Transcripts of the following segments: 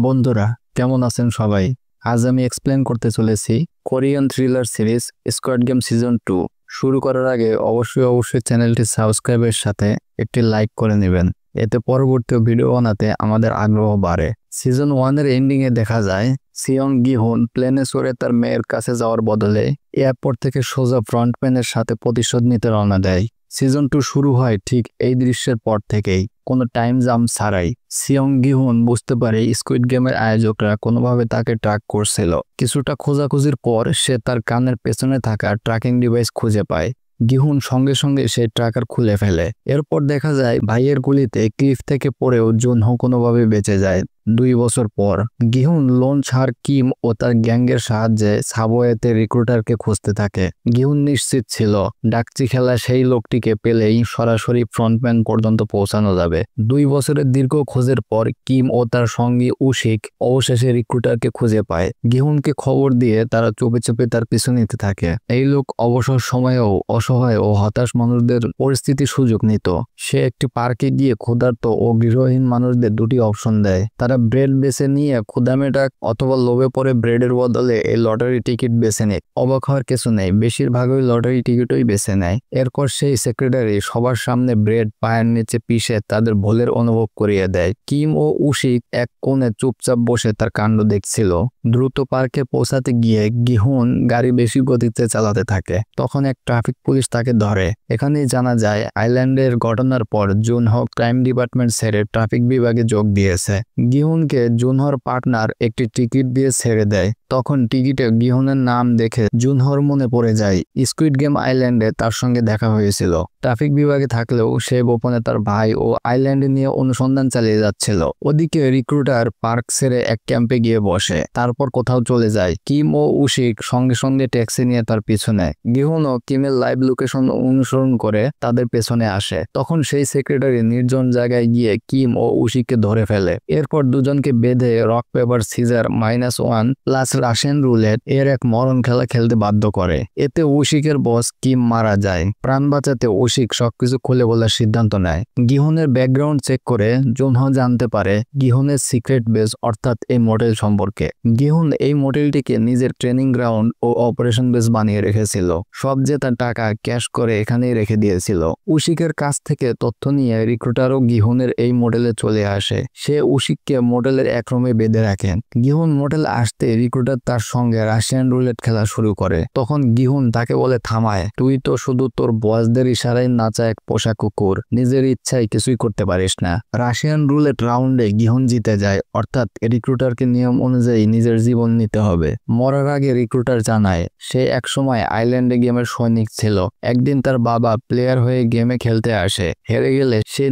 বন্ধুরা, কেমন আছেন সবাই? আজ আমি এক্সপ্লেন করতে চলেছি Korean thriller series squad game season 2। শুরু করার আগে অবশ্যই চ্যানেলটি সাবস্ক্রাইবের সাথে একটি লাইক করে নেবেন। এতে পরবর্তী ভিডিও বানাতে আমাদের আগ্রহ বাড়ে। সিজন 1 এর এন্ডিং এ দেখা যায় সিয়ং গি-হুন প্লেনে চড়ে তার মেয়ের কাছে যাওয়ার বদলে এয়ারপোর্ট থেকে সোজা ফ্রন্টম্যানের সাথে প্রতিশোধ নিতে রওনা দেয়। সিজন 2 শুরু হয় ঠিক এই দৃশ্যের পর থেকেই, কোনো টাইম জাম্প ছাড়াই। সিয়ং গি-হুন বুঝতে পারে স্কুইড গেমের আয়োজকরা কোনোভাবে তাকে ট্র্যাক করছিল। কিছুটা খোঁজাখুঁজির পর সে তার কানের পেছনে থাকা ট্র্যাকিং ডিভাইস খুঁজে পায়। গিহুন সঙ্গে সঙ্গে সেই ট্র্যাকার খুলে ফেলে। এরপর দেখা যায় ভাইয়ের গুলিতে ক্লিফ থেকে পড়েও জুনহো কোনোভাবে বেঁচে যায়। 2 বছর পর গিহুন লোন ছাড় কিম ও তার গ্যাংয়ের সাহায্যে সাবওয়েতে রিক্রুটারকে খুঁজতে থাকে। গিহুন নিশ্চিত ছিল ডাকচি খেলা সেই লোকটিকে পেলেই সরাসরি ফ্রন্টম্যান পর্যন্ত পৌঁছানো যাবে। 2 বছরের দীর্ঘ খোঁজের পর কিম ও তার সঙ্গী উশিক অবশেষে রিক্রুটারকে খুঁজে পায়। গিহুনকে খবর দিয়ে তারা চুপে চুপে তার পিছু নিতে থাকে। এই লোক অবসর সময়েও অসহায় ও হতাশ মানুষদের পরিস্থিতির সুযোগ নিত। সে একটি পার্কে গিয়ে ক্ষুধার্ত ও গৃহহীন মানুষদের 2টি অপশন দেয়। তারা ব্রেড বেছে নিয়ে ক্ষুধা মেটাক অথবা লোভে পড়ে ব্রেডের বদলে এই লটারি টিকিট বেছে নেয়। অবাক হওয়ার কিছু নেই, বেশিরভাগই লটারি টিকিটই বেছে নেয়। এরপর সেই সেক্রেটারি সবার সামনে ব্রেড পায়ের নিচে পিষে তাদের ভুলের অনুভব করিয়ে দেয়। কিম ও উশিক এক কোণে চুপচাপ বসে তার কাণ্ড দেখছিল। দ্রুত পার্কে পৌঁছাতে গিয়ে গিহুন গাড়ি বেশি গতিতে চালাতে থাকে। তখন এক ট্রাফিক পুলিশ তাকে ধরে। এখানেই জানা যায় আইল্যান্ডের ঘটনার পর জুনহো ক্রাইম ডিপার্টমেন্ট ছেড়ে ট্রাফিক বিভাগে যোগ দিয়েছে। গিহুনকে জুনহোর পার্টনার একটি টিকিট দিয়ে ছেড়ে দেয়। তখন টিকিটে গিহুনের নাম দেখে জুনহোর মনে পড়ে যায় স্কুইড গেম আইল্যান্ডে তার সঙ্গে দেখা হয়েছিল। ট্রাফিক বিভাগে থাকলেও সে গোপনে তার ভাই ও আইল্যান্ডে নিয়ে অনুসন্ধান চালিয়ে যাচ্ছিল। ওদিকে রিক্রুটার পার্ক ছেড়ে এক ক্যাম্পে গিয়ে বসে, তারপর কোথাও চলে যায়। কিম ও উশিক সঙ্গে সঙ্গে ট্যাক্সি নিয়ে তার পিছনে। গিহুনও কিমের লাইভ লোকেশন অনুসরণ করে তাদের পেছনে আসে। তখন সেই সেক্রেটারি নির্জন জায়গায় গিয়ে কিম ও উশিককে ধরে ফেলে। এরপর দুজনকে বেঁধে rock paper scissor -1 plus Russian roulette এর এক মরণ খেলা খেলতে বাধ্য করে। এতে উশিকের বস কিম মারা যায়। প্রাণ বাঁচাতে উশিক সবকিছু খুলে বলার সিদ্ধান্ত নেয়। গিহুনের ব্যাকগ্রাউন্ড চেক করে জুনহো জানতে পারে গিহুনের সিক্রেট বেস অর্থাৎ এই মডেল সম্পর্কে। গিহুন এই মডেলটিকে নিজের ট্রেনিং গ্রাউন্ড ও অপারেশন বেস বানিয়ে রেখেছিল। সব জেতা টাকা ক্যাশ করে এখানেই রেখে দিয়েছিল। উশিকের কাছ থেকে তথ্য নিয়ে রিক্রুটারও গিহুনের এই মডেলে চলে আসে। সে উশিককে মডেলের এক রুমে বেঁধে রাখেন। গিহুন মডেল আসতে রিক্রুটার তার সঙ্গে রাশিয়ান রুলেট খেলা শুরু করে। তখন গিহুন তাকে বলে থামায়, তুই তো শুধু তোর বসদের ইশারায় নাচা এক পোষা কুকুর, নিজের ইচ্ছায় কিছুই করতে পারিস না। রাশিয়ান রুলেট রাউন্ডে গিহুন জিতে যায়, অর্থাৎ রিক্রুটারকে নিয়ম অনুযায়ী নিজের জীবন নিতে হবে। মরার আগে রিক্রুটার জানায় সে একসময় আইল্যান্ডে গেমের সৈনিক ছিল। একদিন তার বাবা প্লেয়ার হয়ে গেমে খেলতে আসে, হেরে গেলে সে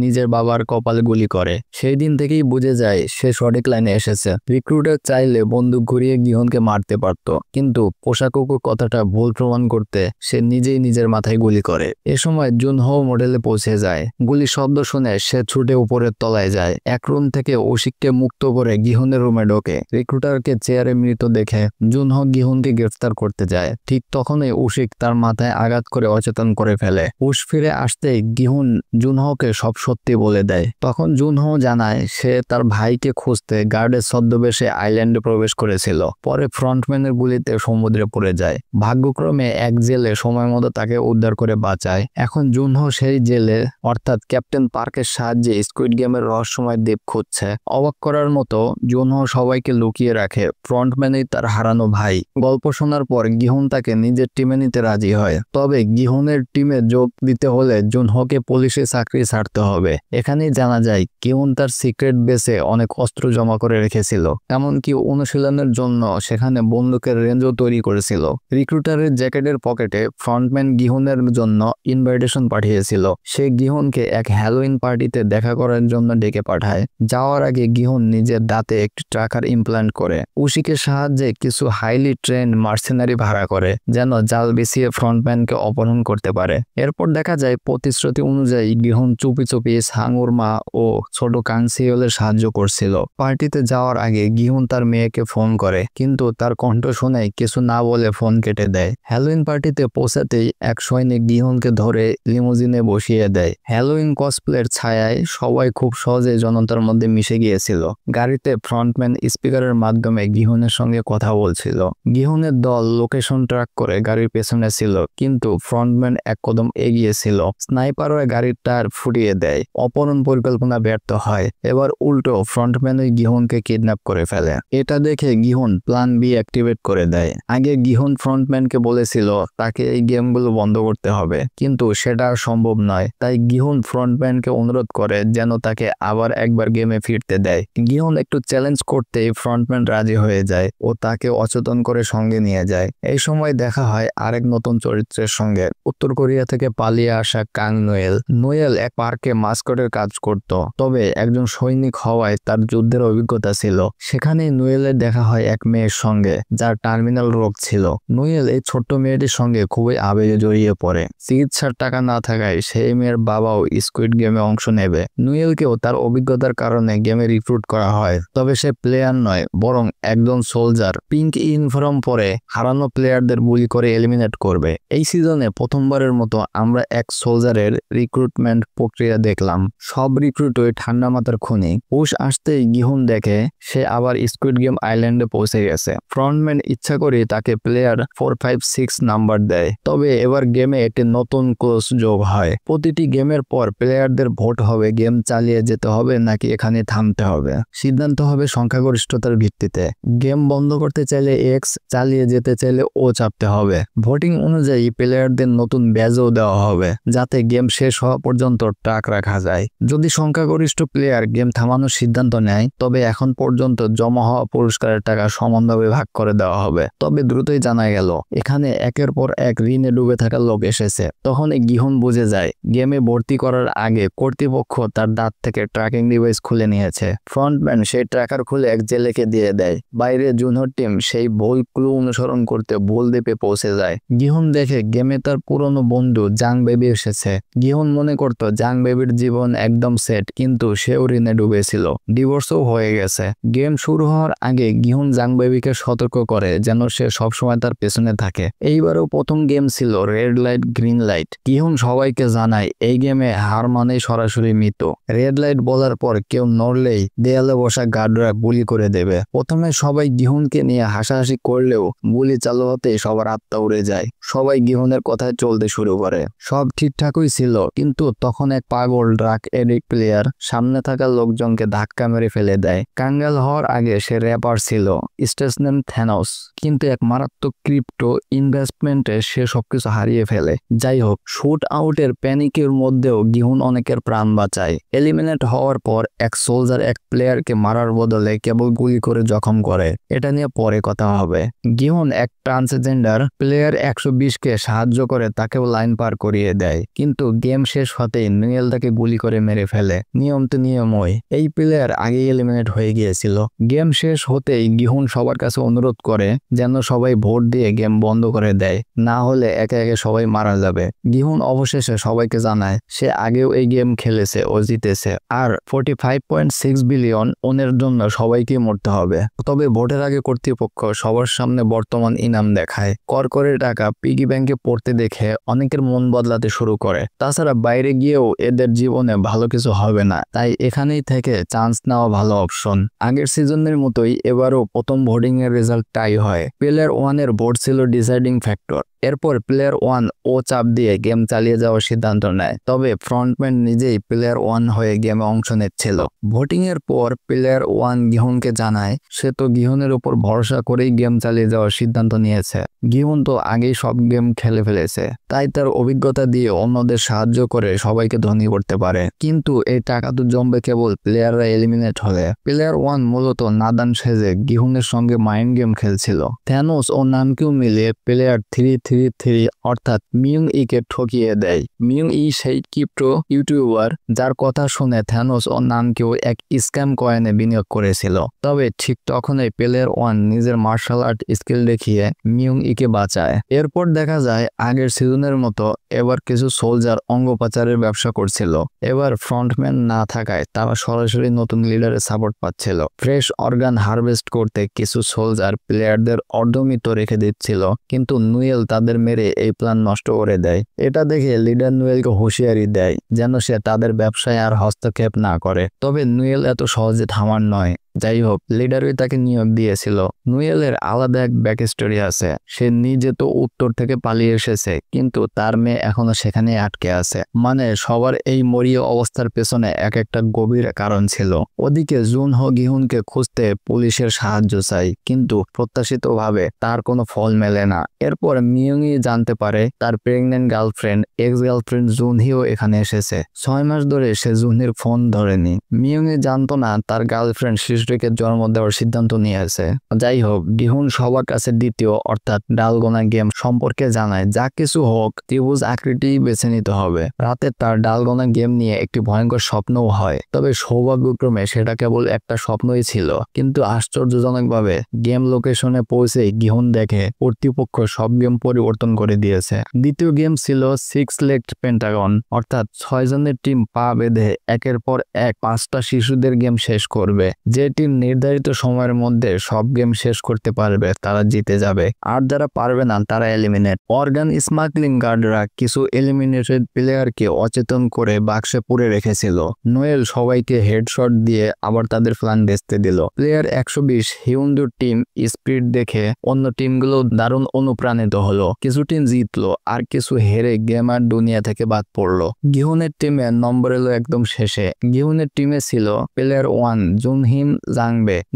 নিজের বাবার কপালে গুলি করে। সেই দিন থেকেই বুঝে যায় সে সঠিক লাইনে এসেছে। রিক্রুটার চাইলে বন্দুক ঘুরিয়ে গিহনকে মারতে পারত, কিন্তু পোষা কুকুর কথাটা ভুল প্রমাণ করতে সে নিজেই নিজের মাথায় গুলি করে। এ সময় জুনহো মডেলে পৌঁছে যায়। গুলি শব্দ শুনে সে ছুটে উপরের তলায় যায়। এক রুম থেকে উশিককে মুক্ত করে গিহনের রুমে ঢোকে। রিক্রুটারকে চেয়ারে মৃত দেখে জুনহো গিহুনকে গ্রেফতার করতে যায়। ঠিক তখনই উশিক তার মাথায় আঘাত করে অচেতন করে ফেলে। হুশ ফিরে আসতেই গিহুন জুনহোকে সব সত্যি বলে দেয়। তখন জুনহো জানায় সে তার ভাইকে খুঁজতে গার্ডের ছদ্মবেশে আইল্যান্ডে প্রবেশ করেছিল। পরে ফ্রন্টম্যানের গুলিতে সমুদ্রে পড়ে যায়। ভাগ্যক্রমে এক জেলে সময় মতো তাকে উদ্ধার করে বাঁচায়। এখন জুনহো সেই জেলে অর্থাৎ ক্যাপ্টেন পার্কের সাহায্যে স্কুইড গেমের রহস্যময় দ্বীপ খুঁজছে। অবাক করার মতো জুনহো সবাইকে লুকিয়ে রাখে, ফ্রন্টম্যানই তার হারানো ভাই। গল্প শোনার পর গিহুন তাকে নিজের টিমে নিতে রাজি হয়। তবে গিহুনের টিমে যোগ দিতে হলে জুনহোকে পুলিশে চাকরি ছাড়তে হবে। এখানেই জানা যায় গিহুন তার সিক্রেট বেসে অনেক অস্ত্র জমা করে রেখেছিল, এমনকি অনুশীলনের জন্য সেখানে বন্দুকের রেঞ্জও তৈরি করেছিল। রিক্রুটারের জ্যাকেটের পকেটে ফ্রন্টম্যান গিহুনের জন্য ইনভাইটেশন পাঠিয়েছিল। সে গিহুনকে এক হ্যালোইন পার্টিতে দেখা করার জন্য ডেকে পাঠায়। যাওয়ার আগে গিহুন নিজের দাঁতে একটি ট্র্যাকার ইমপ্ল্যান্ট করে। উশিকের সাহায্যে কিছু হাইলি ট্রেন্ড মার্সেনারি ভাড়া করে, যেন জাল বিছিয়ে ফ্রন্টম্যানকে অপহরণ করতে পারে। এরপর দেখা যায় প্রতিশ্রুতি অনুযায়ী গিহুন চুপি চুপি সাঙ্গুর মা ও ছোট কাংসিওলের সাহায্য সাহায্য করছিল। পার্টিতে যাওয়ার আগে গিহুন তার মেয়েকে ফোন করে, কিন্তু তার কণ্ঠ শুনে কিছু না বলে ফোন কেটে দেয়। হ্যালোইন পার্টিতে পৌঁছাতেই এক সৈনিক গিহুনকে ধরে লিমুজিনে বসিয়ে দেয়। হ্যালোইন কসপ্লের ছায়ায় সবাই খুব সহজে জনতার মধ্যে মিশে গিয়েছিল। গাড়িতে ফ্রন্টম্যান স্পিকারের মাধ্যমে গিহুনের সঙ্গে কথা বলছিল। গিহুনের দল লোকেশন ট্র্যাক করে গাড়ির পেছনে ছিল, কিন্তু ফ্রন্টম্যান এক কদম এগিয়ে ছিল। স্নাইপাররা গাড়ির টায়ার ফুটিয়ে দেয়। অপহরণ পরিকল্পনা ব্যর্থ হয়। এবার উল্টো ফ্রন্টম্যানই গিহুনকে কিডন্যাপ করে ফেলে। এটা দেখে গিহুন প্ল্যান বি অ্যাক্টিভেট করে দেয়। আগে গিহুন ফ্রন্টম্যানকে বলেছিল তাকে এই গেমগুলো বন্ধ করতে হবে, কিন্তু সেটা আর সম্ভব নয়। তাই গিহুন ফ্রন্টম্যানকে অনুরোধ করে যেন তাকে আবার একবার গেমে ফিরতে দেয়। গিহুন একটু চ্যালেঞ্জ করতেই ফ্রন্টম্যান রাজি হয়ে যায় ও তাকে অচেতন করে সঙ্গে নিয়ে যায়। এই সময় দেখা হয় আরেক নতুন চরিত্রের সঙ্গে। উত্তর কোরিয়া থেকে পালিয়ে আসা কাং নোয়েল। নোয়েল এক পার্কে মাস্কটের কাজ করত, তবে একজন সৈনিক হওয়ায় তার যুদ্ধের অভিজ্ঞতা ছিল। সেখানেই নোয়েলের দেখা হয় এক মেয়ের সঙ্গে যার টার্মিনাল রোগ ছিল। নোয়েল এই ছোট্ট মেয়েটির সঙ্গে খুবই আবেগে জড়িয়ে পড়ে। চিকিৎসার টাকা না থাকায় সেই মেয়ের বাবাও স্কুইড গেমে অংশ নেবে। নোয়েলকেও তার অভিজ্ঞতার কারণে গেমে রিক্রুট করা হয়, তবে সে প্লেয়ার নয়, বরং একজন সোলজার। পিঙ্ক ইউনিফর্ম পরে হারানো প্লেয়ারদের গুলি করে এলিমিনেট করবে। এই সিজনে প্রথমবারের মতো আমরা এক সোলজারের রিক্রুটমেন্ট প্রক্রিয়া দেখলাম। সব রিক্রুটই ঠান্ডা মাথার খুনি। পুশ আসতেই গিহুন দেখে সে আবার স্কুইড গেম আইল্যান্ডে পৌঁছে গেছে। ফ্রন্টম্যান ইচ্ছা করে তাকে প্লেয়ার 456 নাম্বার দেয়। তবে এবার গেমে একটি নতুন ক্লোজ যোগ হয়। প্রতিটি গেমের পর প্লেয়ারদের ভোট হবে গেম চালিয়ে যেতে হবে নাকি এখানে থামতে হবে। সিদ্ধান্ত হবে সংখ্যাগরিষ্ঠতার ভিত্তিতে। গেম বন্ধ করতে চাইলে এক্স, চালিয়ে যেতে চাইলে ও চাপতে হবে। ভোটিং অনুযায়ী প্লেয়ারদের নতুন ব্যাজও দেওয়া হবে, যাতে গেম শেষ হওয়া পর্যন্ত ট্র্যাক রাখা যায়। যদি সংখ্যাগরিষ্ঠ প্লেয়ার গেম থামানোর সিদ্ধান্ত নেয়, তবে এখন পর্যন্ত জমা হওয়া পুরস্কারের টাকা সমানভাবে ভাগ করে দেওয়া হবে। তবে দ্রুতই জানা গেল এখানে একের পর এক ঋণে ডুবে থাকা লোক এসেছে। তখন গিহুন বুঝে যায় গেমে ভর্তি করার আগে কর্তৃপক্ষ তার দাঁত থেকে ট্র্যাকিং ডিভাইস খুলে নিয়েছে। ফ্রন্টম্যান সেই ট্র্যাকার খুলে এক জেলেকে দিয়ে দেয়। বাইরে জুনিয়র টিম সেই ভুল ক্লু অনুসরণ করতে ভুল দ্বীপে পৌঁছে যায়। গিহুন দেখে গেমে তার পুরনো বন্ধু জাং বেবি এসেছে। গিহুন মনে করত জাং বেবির জীবন একদম সেট, কিন্তু সেও ঋণে ডুবেছিল। ডিভোর্সও হয়ে গেছে। গেম শুরু হওয়ার আগে গিহুন জাং বেবিকে সতর্ক করে যেন সে সবসময় তার পেছনে থাকে। এইবারও প্রথম গেম ছিল রেড লাইট গ্রিন লাইট। গিহুন সবাইকে জানায় এই গেমে হার মানেই সরাসরি মৃত্যু। রেড লাইট বলার পর কেউ নড়লেই দেয়ালে বসা গার্ডরা গুলি করে দেবে। প্রথমে সবাই গিহুনকে নিয়ে হাসাহাসি করলেও গুলি চালু হতেই সবার আত্মা উড়ে যায়। সবাই গিহুনের কথায় চলতে শুরু করে। সব ঠিকঠাকই ছিল, কিন্তু তখন এক পাগল ড্রাগ এডিক্ট প্লেয়ার সামনে থাকা লোকজনকে ধাক্কা মেরে ফেলে দেয়। কাঙ্গাল হওয়ার আগে সে র্যাপার ছিল, স্টেজ নেম থ্যানোস, কিন্তু এক মারাত্মক ক্রিপ্টো ইনভেস্টমেন্টে সে সবকিছু হারিয়ে ফেলে। যাই হোক, শুট আউটের প্যানিকের মধ্যেও গিহুন অনেকের প্রাণ বাঁচায়। এলিমিনেট হওয়ার পর এক সোলজার এক প্লেয়ারকে মারার বদলে কেবল গুলি করে জখম করে। এটা নিয়ে পরে কথা হবে। গিহুন এক ট্রান্সজেন্ডার প্লেয়ার 120কে সাহায্য করে তাকেও লাইন পার করিয়ে দেয়, কিন্তু গেম শেষ হতেই নোয়েল তাকে গুলি করে মেরে ফেলে। নিয়ম তো নিয়মই, এই প্লেয়ার আগেই এলিমিনেট হয়ে গিয়েছিল। গেম শেষ হতেই গিহুন সবার কাছে অনুরোধ করে যেন সবাই ভোট দিয়ে গেম বন্ধ করে দেয়, না হলে একে একে সবাই মারা যাবে। গিহুন অবশেষে সবাইকে জানায় সে আগেও এই গেম খেলেছে ও জিতেছে, আর 45.6 বিলিয়ন ওনের জন্য সবাইকে মরতে হবে। তবে ভোটের আগে কর্তৃপক্ষ সবার সামনে বর্তমান ইনাম দেখায়। করকরে টাকা পিগি ব্যাংকে পড়তে দেখে অনেকের মন বদলাতে শুরু করে। তাছাড়া বাইরে গিয়েও এদের জীবনে ভালো কিছু হবে না, তাই এখানেই থেকে চান্স নেওয়া ভালো অপশন। আগের সিজনের মতোই এবারও প্রথম ভোটিং এর রেজাল্ট টাই হয়। প্লেয়ার 1 এর ভোট ছিল ডিসাইডিং ফ্যাক্টর। এরপর প্লেয়ার 1 ও চাপ দিয়ে গেম চালিয়ে যাওয়ার সিদ্ধান্ত নেয়, তবে ফ্রন্টম্যান নিজেই প্লেয়ার 1 হয়ে গেমে অংশ নিচ্ছিল। ভোটিং এর পর প্লেয়ার 1 গিহুনকে জানায় সে তো গিহুনের উপর ভরসা করেই গেম চালিয়ে যাওয়ার সিদ্ধান্ত নিয়েছে। গিহুন তো আগেই সব গেম খেলে ফেলেছে, তাই তার অভিজ্ঞতা দিয়ে অন্যদের সাহায্য করে সবাইকে ধনী করতে পারে। কিন্তু এই টাকা তো জমবে কেবল প্লেয়াররা এলিমিনেট হলে। প্লেয়ার 1 মূলত নাদান সেজে গিহুনের সঙ্গে মাইন্ড গেম খেলছিল। থ্যানোস ও নানকিউ মিলিয়ে প্লেয়ার 3 3-3 অর্থাৎ মিউং ইকে ঠকিয়ে দেয়। মিউং ই সেই ক্রিপ্টো ইউটিউবার যার কথা শুনে থ্যানোস ও নামকেও এক স্ক্যাম কয়েনে বিনিয়োগ করেছিল। তবে ঠিক তখনই প্লেয়ার ওয়ান নিজের মার্শাল আর্ট স্কিল দেখিয়ে মিউং ইকে বাঁচায়। এরপর দেখা যায় আগের সিজনের মতো এবার কিছু সোলজার অঙ্গ পাচারের ব্যবসা করছিল। এবার ফ্রন্টম্যান না থাকায় তারা সরাসরি নতুন লিডারের সাপোর্ট পাচ্ছিল। ফ্রেশ অর্গান হারভেস্ট করতে কিছু সোলজার প্লেয়ারদের অর্ধমৃত রেখে দিচ্ছিল, কিন্তু নুয়েল তাদের মেরে এই প্ল্যান নষ্ট করে দেয়। এটা দেখে লিডার নুয়েলকে হুঁশিয়ারি দেয় যেন সে তাদের ব্যবসায় আর হস্তক্ষেপ না করে। তবে নুয়েল এত সহজে থামার নয়। যাই হোক, লিডারই তাকে নিয়োগ দিয়েছিল। নুয়েলের আলাদা এক ব্যাক স্টোরি আছে। সে নিজে তো উত্তর থেকে পালিয়ে এসেছে, কিন্তু তার মেয়ে এখনো সেখানে আটকে আছে। মানে সবার এই মরিয়া অবস্থার পেছনে এক একটা গভীর কারণ ছিল। ওদিকে জুনহো গিহুনকে খুঁজতে পুলিশের সাহায্য চাই, কিন্তু প্রত্যাশিতভাবে তার কোনো ফল মেলে না। এরপর মিয়ংই জানতে পারে তার প্রেগনেন্ট গার্লফ্রেন্ড এক্স গার্লফ্রেন্ড জুনহিও এখানে এসেছে। 6 মাস ধরে সে জুনহির ফোন ধরেনি। মিয়ংই জানতো না তার গার্লফ্রেন্ড শিশুটিকে জন্ম দেওয়ার সিদ্ধান্ত নিয়েছে। যাই হোক, গিহুন সবার কাছে দ্বিতীয় অর্থাৎ ডালগোনা গেম সম্পর্কে জানায়। যা কিছু হোক, ত্রিভুজ আকৃতি বেছে নিতে হবে। রাতে তার ডালগোনা গেম নিয়ে একটি ভয়ঙ্কর স্বপ্নও হয়। তবে সৌভাগ্যক্রমে সেটা কেবল একটা স্বপ্নই ছিল। কিন্তু আশ্চর্যজনকভাবে গেম লোকেশনে পৌঁছে গিহুন দেখে কর্তৃপক্ষ সব গেম পরিবর্তন করে দিয়েছে। দ্বিতীয় গেম ছিল 6 লেগড পেন্টাগন, অর্থাৎ 6 জনের টিম পা বেঁধে একের পর এক 5টা শিশুদের গেম শেষ করবে। যে টিম নির্ধারিত সময়ের মধ্যে সব গেম শেষ করতে পারবে তারা জিতে যাবে, আর যারা পারবে না তারা এলিমিনেট। অর্গান স্মাগলিং গার্ডরা কিছু এলিমিনেটেড প্লেয়ারকে অচেতন করে বাক্সে পুরে রেখেছিল। নোয়েল সবাইকে হেডশট দিয়ে আবার তাদের প্ল্যান বেচতে দিল। প্লেয়ার 120 হিউন্ডুর টিম স্পিড দেখে অন্য টিমগুলো দারুণ অনুপ্রাণিত হলো। কিছু টিম জিতলো আর কিছু হেরে গেমার দুনিয়া থেকে বাদ পড়লো। গিহুনের টিমে নম্বর এলো একদম শেষে। গিহুনের টিমে ছিল প্লেয়ার 1 জুনহিম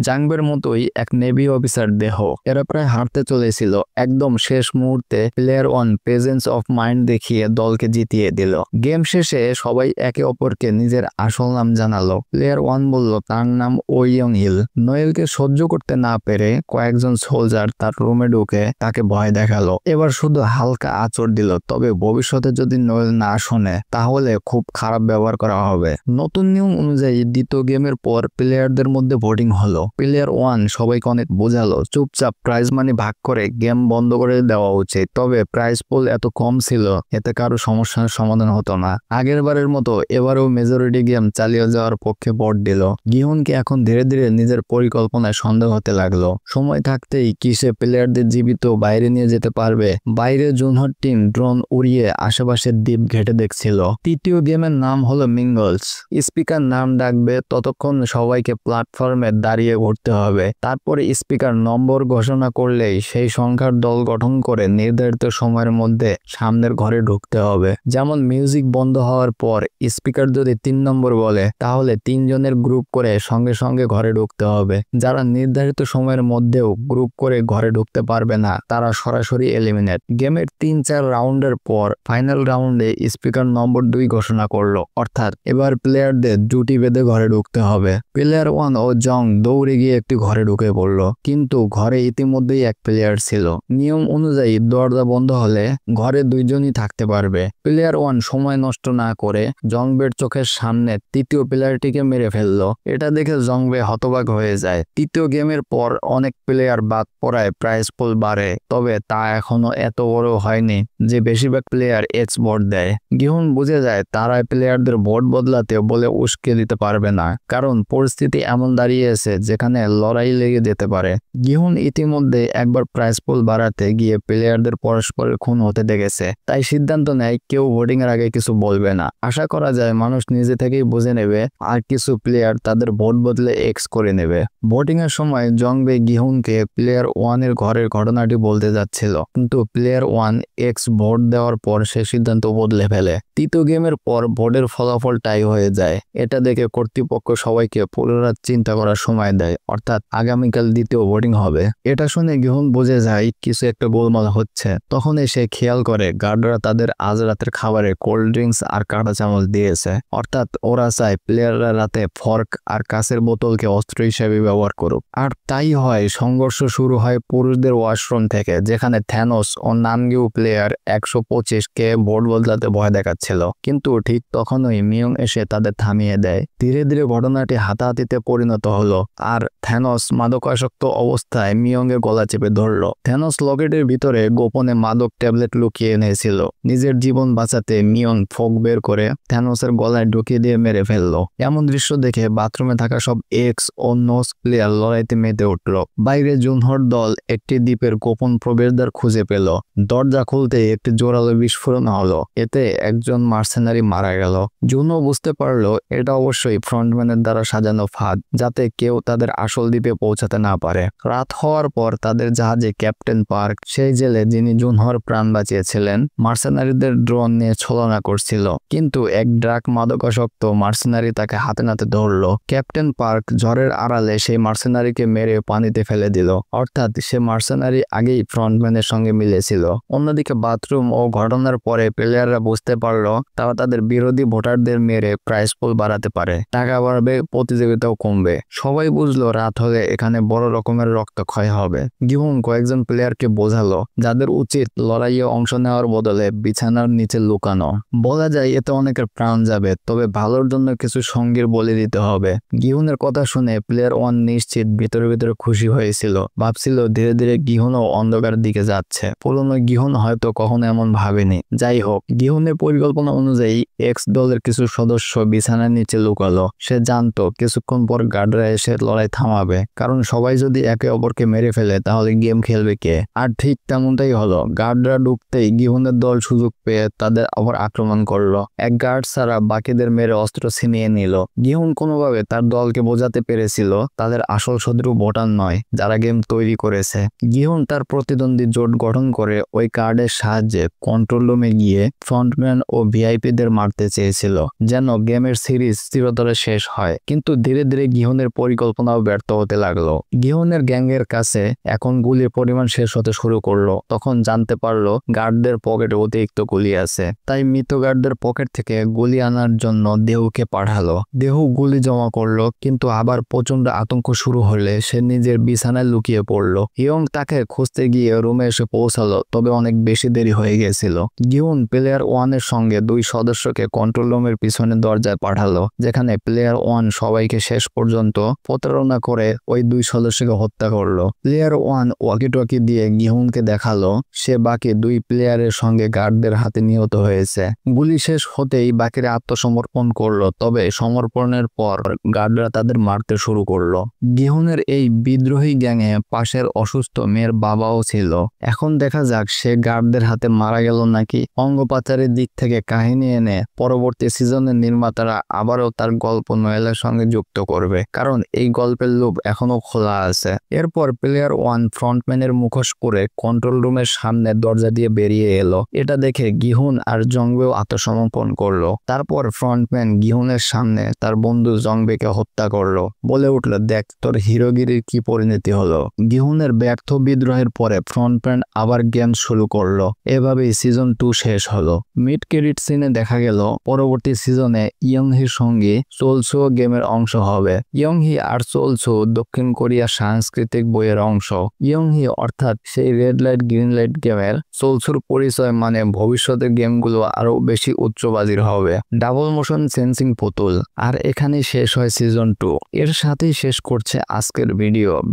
জাংবের মতোই এক নেভি অফিসার দেহ। এরা প্রায় হারতে চলেছিল। একদম শেষ মুহূর্তে প্লেয়ার 1 প্রেজেন্স অফ মাইন্ড দেখিয়ে দলকে জিতিয়ে দিল। গেম শেষে সবাই একে অপরকে নিজের আসল নাম জানালো। প্লেয়ার 1 বলল তার নাম ওইয়ং হিল। নোয়েলকে সহ্য করতে না পেরে কয়েকজন সোলজার তার রুমে ঢুকে তাকে ভয় দেখালো। এবার শুধু হালকা আঁচড় দিল, তবে ভবিষ্যতে যদি নোয়েল না শোনে তাহলে খুব খারাপ ব্যবহার করা হবে। নতুন নিয়ম অনুযায়ী দ্বিতীয় গেমের পর প্লেয়ারদের মধ্যে ভোটিং হলো। প্লেয়ার 1 সবাইকে অনেক বোঝালো চুপচাপ প্রাইজ মানি ভাগ করে গেম বন্ধ করে দেওয়া উচিত। তবে প্রাইজ পুল এত কম ছিল এতে কারো সমস্যার সমাধান হতো না। আগের বারের মতো এবারেও মেজরিটি গেম চালিয়ে যাওয়ার পক্ষে ভোট দিল। গিহুনকে এখন ধীরে ধীরে নিজের পরিকল্পনায় সন্দেহ হতে লাগলো। সময় থাকতেই কিসে প্লেয়ারদের জীবিত বাইরে নিয়ে যেতে পারবে। বাইরে জুনহোর টিম ড্রোন উড়িয়ে আশেপাশের দ্বীপ ঘেটে দেখছিল। তৃতীয় গেমের নাম হলো মিঙ্গলস। স্পিকার নাম ডাকবে, ততক্ষণ সবাইকে প্ল্যাটফর্মে দাঁড়িয়ে ঘুরতে হবে। তারপরে স্পিকার নম্বর ঘোষণা করলেই সেই সংখ্যার দল গঠন করে নির্ধারিত সময়ের মধ্যে সামনের ঘরে ঢুকতে হবে। যেমন মিউজিক বন্ধ হওয়ার পর স্পিকার যদি 3 নম্বর বলে তাহলে 3 জনের গ্রুপ করে সঙ্গে সঙ্গে ঘরে ঢুকতে হবে। যারা নির্ধারিত সময়ের মধ্যেও গ্রুপ করে ঘরে ঢুকতে পারবে না তারা সরাসরি এলিমিনেট। গেমের 3-4 রাউন্ডের পর ফাইনাল রাউন্ডে স্পিকার নম্বর 2 ঘোষণা করলো, অর্থাৎ এবার প্লেয়ারদের জুটি বেঁধে ঘরে ঢুকতে হবে। প্লেয়ার 1 ও জং দৌড়ে গিয়ে একটি ঘরে ঢুকে পড়ল, কিন্তু ঘরে ইতিমধ্যেই এক প্লেয়ার ছিল। নিয়ম অনুযায়ী দরজা বন্ধ হলে ঘরে 2 জনই থাকতে পারবে। প্লেয়ার 1 সময় নষ্ট না করে জংবের চোখের সামনে তৃতীয় প্লেয়ারটিকে মেরে ফেললো। এটা দেখে জংবে হতবাক হয়ে যায়। তৃতীয় গেমের পর অনেক প্লেয়ার বাদ পড়ায় প্রাইজ পুল বাড়ে, তবে তা এখনো এত বড় হয়নি যে বেশিরভাগ প্লেয়ার এক্স ভোট দেয়। গিহুন বুঝে যায় তারা প্লেয়ারদের ভোট বদলাতে বলে উস্কে দিতে পারবে না, কারণ পরিস্থিতি এমন দাঁড়িয়েছে যেখানে লড়াই লেগে যেতে পারে। গিহুন ইতিমধ্যে একবার প্রাইজ পুল বাড়াতে গিয়ে প্লেয়ারদের পরস্পরের খুন হতে দেখেছে, তাই সিদ্ধান্ত নেয় কেউ ভোটিং এর আগে কিছু বলবে না। আশা করা যায় মানুষ নিজে থেকেই বুঝে নেবে আর কিছু প্লেয়ার তাদের ভোট বদলে এক্স করে নেবে। ভোটিং এর সময় জংবে গিহুনকে প্লেয়ার 1 এর ঘরের ঘটনাটি বলতে যাচ্ছিল, কিন্তু প্লেয়ার 1 এক্স ভোট দেওয়ার পর সে সিদ্ধান্ত বদলে ফেলে। তৃতীয় গেমের পর ভোটের ফলাফল টাই হয়ে যায়। এটা দেখে কর্তৃপক্ষ সবাইকে পুনরায় চিন্তা করার সময় দেয়, অর্থাৎ আগামীকাল দ্বিতীয় ভোটিং হবে। এটা শুনে গিহুন বুঝে যায় কিছু একটা গোলমাল হচ্ছে। তখন সে খেয়াল করে গার্ডরা তাদের আজ রাতের খাবারে কোল্ড ড্রিঙ্কস আর কাঁটা চামচ দিয়েছে, অর্থাৎ ওরা চায় প্লেয়াররা রাতে ফর্ক আর কাঁচের বোতলকে অস্ত্র হিসেবে ব্যবহার করুক। আর তাই হয়। সংঘর্ষ শুরু হয় পুরুষদের ওয়াশরুম থেকে, যেখানে থ্যানোস ও নামগিউ প্লেয়ার 125কে ভোট বদলাতে ভয় দেখাচ্ছিল। কিন্তু ঠিক তখনই মিয়ং এসে তাদের থামিয়ে দেয়। ধীরে ধীরে ঘটনাটি হাতাহাতিতে পরিণত হলো আর থ্যানোস মাদকাসক্ত অবস্থায় মিয়ংয়ের গলা চেপে ধরল। থ্যানোস লকেটের ভিতরে গোপনে মাদক ট্যাবলেট লুকিয়ে এনেছিল। নিজের জীবন বাঁচাতে মিয়ং ফোক বের করে থ্যানোসের গলায় ঢুকিয়ে দিয়ে মেরে ফেললো। এমন দৃশ্য দেখে বাথরুমে থাকা সব এক্স ও নোস প্লেয়ার লড়াইতে মেতে উঠল। বাইরে জুনহোর দল একটি দ্বীপের গোপন প্রবেশদ্বার খুঁজে পেল। দরজা খুলতে একটি জোরালো বিস্ফোরণ হলো। এতে একজন মার্সেনারি মারা গেল। জুনও বুঝতে পারলো এটা অবশ্যই ফ্রন্টম্যানের দ্বারা সাজানো ফাঁদ, যাতে কেউ তাদের আসল দ্বীপে পৌঁছাতে না পারে। রাত হওয়ার পর তাদের জাহাজে ক্যাপ্টেন পার্ক, সেই জেলে যিনি জুনহোর প্রাণ বাঁচিয়েছিলেন, মার্সেনারিদের ড্রোন নিয়ে ছলনা করছিল। কিন্তু এক ড্রাগ মাদকাসক্ত মার্সেনারি তাকে হাতে নাতে ধরল। ক্যাপ্টেন পার্ক ঝড়ের আড়ালে সেই মার্সেনারিকে মেরে পানিতে ফেলে দিল, অর্থাৎ সে মার্সেনারি আগেই ফ্রন্টম্যানের সঙ্গে মিলেছিল। অন্যদিকে বাথরুম ও ঘটনার পরে প্লেয়াররা বুঝতে পারল তারা তাদের বিরোধী ভোটারদের মেরে প্রাইস পুল বাড়াতে পারে, টাকা বাড়বে, প্রতিযোগিতাও কমবে। সবাই বুঝলো রাত হলে এখানে বড় রকমের রক্তক্ষয় হবে। গিহুন কয়েকজন প্লেয়ারকে বোঝালো যাদের উচিত লড়াইয়ে অংশ নেওয়ার বদলে বিছানার নিচে লুকানো। বলা যায় এতে অনেকের প্রাণ যাবে, তবে ভালোর জন্য কিছু সঙ্গীর বলি দিতে হবে। গিহুনের কথা শুনে প্লেয়ার 1 নিশ্চিত ভিতরে ভিতরে খুশি হয়েছিল। ভাবছিল ধীরে ধীরে গিহুনও অন্ধকার দিকে যাচ্ছে। পুরনো গিহুন হয়তো কখনো এমন ভাবেনি। যাই হোক, গিহুনের পরিকল্পনা অনুযায়ী এক্স দলের কিছু সদস্য বিছানার নিচে লুকালো। সে জানতো কিছুক্ষণ পর গার্ডরা এসে লড়াই থামাবে, কারণ সবাই যদি একে অপরকে মেরে ফেলে তাহলে গেম খেলবে কে। আর ঠিক তেমনটাই হলো। গার্ডরা ঢুকতেই গিহুনের দল সুযোগ পেয়ে তাদের আবার আক্রমণ করলো। এক গার্ড ছাড়া বাকিদের মেরে অস্ত্র ছিনিয়ে নিল। গিহুন কোনোভাবে তার দলকে বোঝাতে পেরেছিল তাদের আসল শত্রু ভোটার নয়, যারা গেম তৈরি করেছে। গিহুন তার প্রতিদ্বন্দ্বী জোট গঠন করে ওই কার্ডের সাহায্যে কন্ট্রোল রুমে গিয়ে ফ্রন্টম্যান ও ভিআইপিদের মারতে চেয়েছিল, যেন গেমের সিরিজ চিরতরে শেষ হয়। কিন্তু ধীরে ধীরে গিহুনের পরিকল্পনাও ব্যর্থ হতে লাগলো। গিহুনের গ্যাংয়ের কাছে এখন গুলির পরিমাণ শেষ হতে শুরু করলো। তখন জানতে পারলো গার্ডদের পকেটে অতিরিক্ত গুলি আছে। তাই মৃত গার্ডদের পকেট থেকে গুলি আনার জন্য দেহুকে পাঠালো। দেহু গুলি জমা করলো, কিন্তু আবার প্রচন্ড আতঙ্ক শুরু হলে সে নিজের বিছানায় লুকিয়ে পড়লো। ইয়ং তাকে খুঁজতে গিয়ে রুমে এসে পৌঁছালো, তবে অনেক বেশি দেরি হয়ে গেছিল। গিহুন প্লেয়ার 1 এর সঙ্গে 2 সদস্যকে কন্ট্রোল রুমের পিছনে দরজায় পাঠালো, যেখানে প্লেয়ার 1 সবাইকে শেষ পর্যন্ত প্রতারণা করে ওই 2 সদস্যকে হত্যা করলো। প্লেয়ার 1 ওয়াকিটকি দিয়ে গিহুনকে দেখালো সে বাকি 2 প্লেয়ারের সঙ্গে গার্ডদের হাতে নিহত হয়েছে। গুলি শেষ হতেই বাকিরা আত্মসমর্পণ করলো, তবে সমর্পণের পর গার্ডরা তাদের মারতে শুরু করলো। গিহুনের এই বিদ্রোহী গ্যাংয়ে পাশের অসুস্থ মেয়ের বাবাও ছিল। এখন দেখা যাক সে গার্ডদের হাতে মারা গেল নাকি। অঙ্গপাচারের দিক থেকে কাহিনী এনে পরবর্তী সিজনের নির্মাতারা আবারও তার গল্প নোয়েলের সঙ্গে যুক্ত করবে, কারণ এই গল্পের লুপ এখনো খোলা আছে। এরপর প্লেয়ার 1 ফ্রন্টম্যানের মুখোশ পরে কন্ট্রোল রুমের সামনে দরজা দিয়ে বেরিয়ে এলো। এটা দেখে গিহুন আর জংবেও আত্মসমর্পণ করলো। তারপর ফ্রন্টম্যান গিহুনের সামনে তার বন্ধু জংবেকে হত্যা করলো, বলে উঠলো, দেখ তোর হিরোগিরির কি পরিণতি হলো। গিহুনের ব্যর্থ বিদ্রোহের পরে ফ্রন্টম্যান আবার গেম শুরু করলো। এভাবেই সিজন 2 শেষ হলো। মিড ক্রেডিট সিনে দেখা গেল পরবর্তী সিজনে ইয়ংহির সঙ্গে সোলসু গেমের অংশ হবে। ইয়ংহি আর সোলসু দক্ষিণ কোরিয়ার সাংস্কৃতিক বইয়ের অংশ। ইয়ংহি অর্থাৎ সেই রেড লাইট গ্রিন লাইট গেমের সোলসুর পরিচয়, মানে ভবিষ্যতের গেমগুলো আরো বেশি উচ্চবাজির হবে। ডাবল মোশন সেন্সিং পুতুল। আর এখানেই শেষ হয় সিজন 2। এর সাথেই শেষ করছে আজকের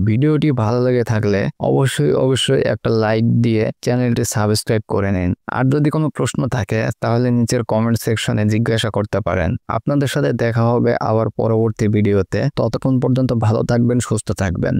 ভিডিওটি ভালো লেগে থাকলে অবশ্যই একটা লাইক দিয়ে চ্যানেলটি সাবস্ক্রাইব করে নিন। আর যদি কোনো প্রশ্ন থাকে তাহলে নিচের কমেন্ট সেকশনে জিজ্ঞাসা করতে পারেন। আপনাদের সাথে দেখা হবে আবার পরবর্তী ভিডিওতে। ততক্ষণ পর্যন্ত ভালো থাকবেন, সুস্থ থাকবেন।